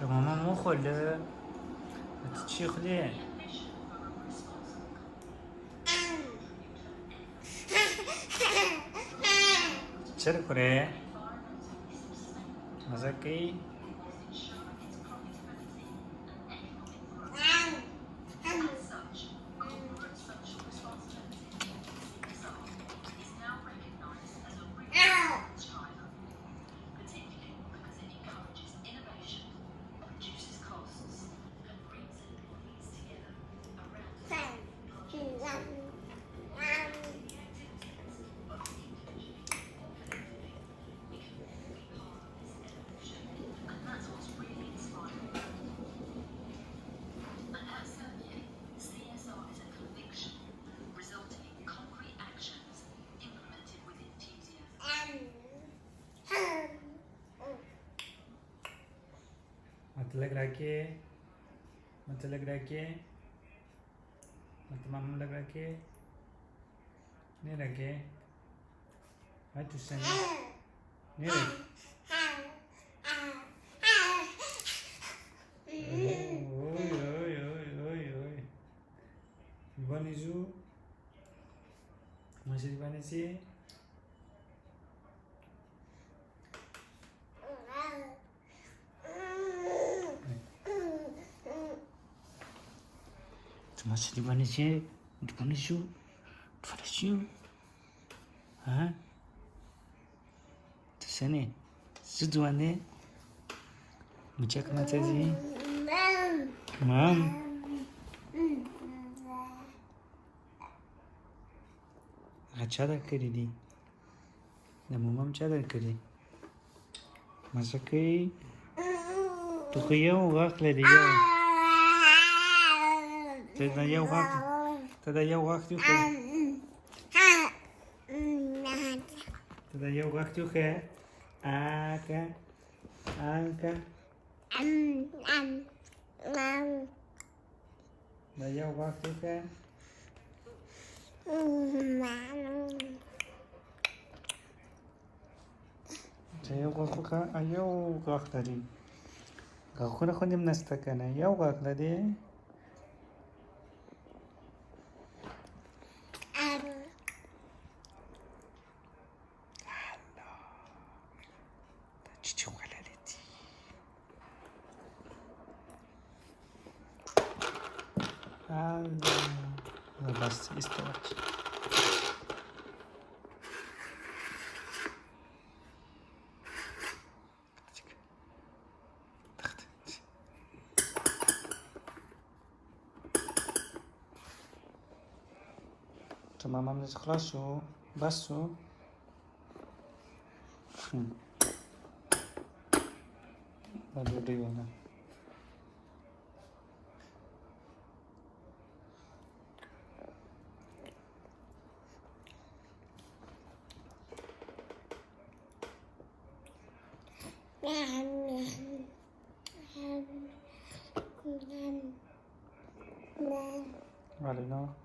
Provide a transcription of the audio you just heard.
ماما مو خله تشيخ ليه چرا کره مزاکی मत लग रहा के मत लग रहा के मत मामू लग रहा के नहीं रखे हाँ तुझसे नहीं रखे ओय ओय ओय ओय ओय बनी जू मछली बनी सी मछली बनी सी बनी जू Farashu, ha? तुझसे नहीं सुधुआने मुझे करना चाहिए माम अच्छा था करी दी ना मम्मा अच्छा था करी मज़ा करी तो कोई ये होगा ले दिया तो ये होगा क्यों Tata yêu các chú khé a cá tata yêu các chú khé yêu các chú khé yêu các tadi kau kena kau gimnastik kan yêu các tadi بس استوت تمام عملت خلاصو بسو بدوري وانا Vale, no.